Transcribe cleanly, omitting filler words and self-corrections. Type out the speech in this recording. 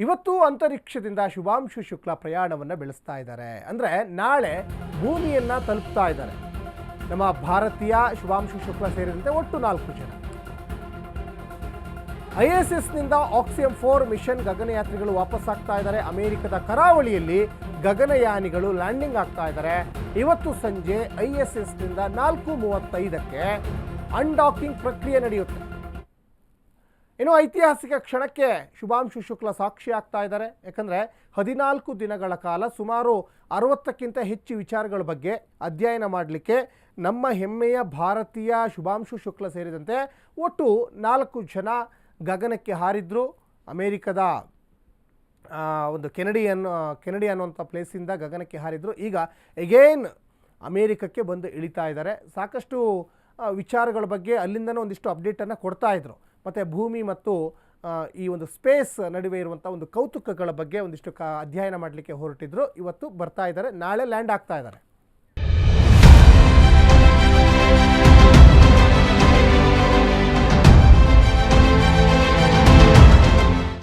ಇವತ್ತು ಅಂತರಿಕ್ಷದಿಂದ ಶುಭಾಂಶು ಶುಕ್ಲಾ ಪ್ರಯಾಣವನ್ನು ಬೆಳೆಸ್ತಾ ಇದ್ದಾರೆ. ಅಂದರೆ ನಾಳೆ ಭೂಮಿಯನ್ನು ತಲುಪ್ತಾ ಇದ್ದಾರೆ. ನಮ್ಮ ಭಾರತೀಯ ಶುಭಾಂಶು ಶುಕ್ಲಾ ಸೇರಿದಂತೆ ಒಟ್ಟು 4 ಜನ. ISSನಿಂದ ಆಕ್ಸಿಯಂ 4 ಮಿಷನ್ ಗಗನಯಾತ್ರಿಗಳು ವಾಪಸ್ ಆಗ್ತಾ ಇದ್ದಾರೆ. ಅಮೆರಿಕದ ಕರಾವಳಿಯಲ್ಲಿ ಗಗನಯಾನಿಗಳು ಲ್ಯಾಂಡಿಂಗ್ ಆಗ್ತಾ ಇದ್ದಾರೆ. ಇವತ್ತು ಸಂಜೆ ISSನಿಂದ 4:35ಕ್ಕೆ ಅನ್ಡಾಕಿಂಗ್ ಪ್ರಕ್ರಿಯೆ ನಡೆಯುತ್ತೆ. ಇನ್ನು ಐತಿಹಾಸಿಕ ಕ್ಷಣಕ್ಕೆ ಶುಭಾಂಶು ಶುಕ್ಲಾ ಸಾಕ್ಷಿ ಆಗ್ತಾ ಇದ್ದಾರೆ. ಯಾಕಂದರೆ 14 ದಿನಗಳ ಕಾಲ ಸುಮಾರು 60ಕ್ಕಿಂತ ಹೆಚ್ಚು ವಿಚಾರಗಳ ಬಗ್ಗೆ ಅಧ್ಯಯನ ಮಾಡಲಿಕ್ಕೆ ನಮ್ಮ ಹೆಮ್ಮೆಯ ಭಾರತೀಯ ಶುಭಾಂಶು ಶುಕ್ಲಾ ಸೇರಿದಂತೆ ಒಟ್ಟು 4 ಜನ ಗಗನಕ್ಕೆ ಹಾರಿದ್ರು. ಅಮೇರಿಕದ ಒಂದು ಕೆನಡಿ ಅನ್ನುವಂಥ ಪ್ಲೇಸಿಂದ ಗಗನಕ್ಕೆ ಹಾರಿದ್ರು. ಈಗ ಎಗೇನ್ ಅಮೇರಿಕಕ್ಕೆ ಬಂದು ಇಳಿತಾ ಇದ್ದಾರೆ. ಸಾಕಷ್ಟು ವಿಚಾರಗಳ ಬಗ್ಗೆ ಅಲ್ಲಿಂದನೂ ಒಂದಿಷ್ಟು ಅಪ್ಡೇಟನ್ನು ಕೊಡ್ತಾ ಇದ್ರು. ಮತ್ತು ಭೂಮಿ ಮತ್ತು ಈ ಒಂದು ಸ್ಪೇಸ್ ನಡುವೆ ಇರುವಂಥ ಒಂದು ಕೌತುಕಗಳ ಬಗ್ಗೆ ಒಂದಿಷ್ಟು ಅಧ್ಯಯನ ಮಾಡಲಿಕ್ಕೆ ಹೊರಟಿದ್ರು. ಇವತ್ತು ಬರ್ತಾ ಇದ್ದಾರೆ, ನಾಳೆ ಲ್ಯಾಂಡ್ ಆಗ್ತಾ ಇದ್ದಾರೆ.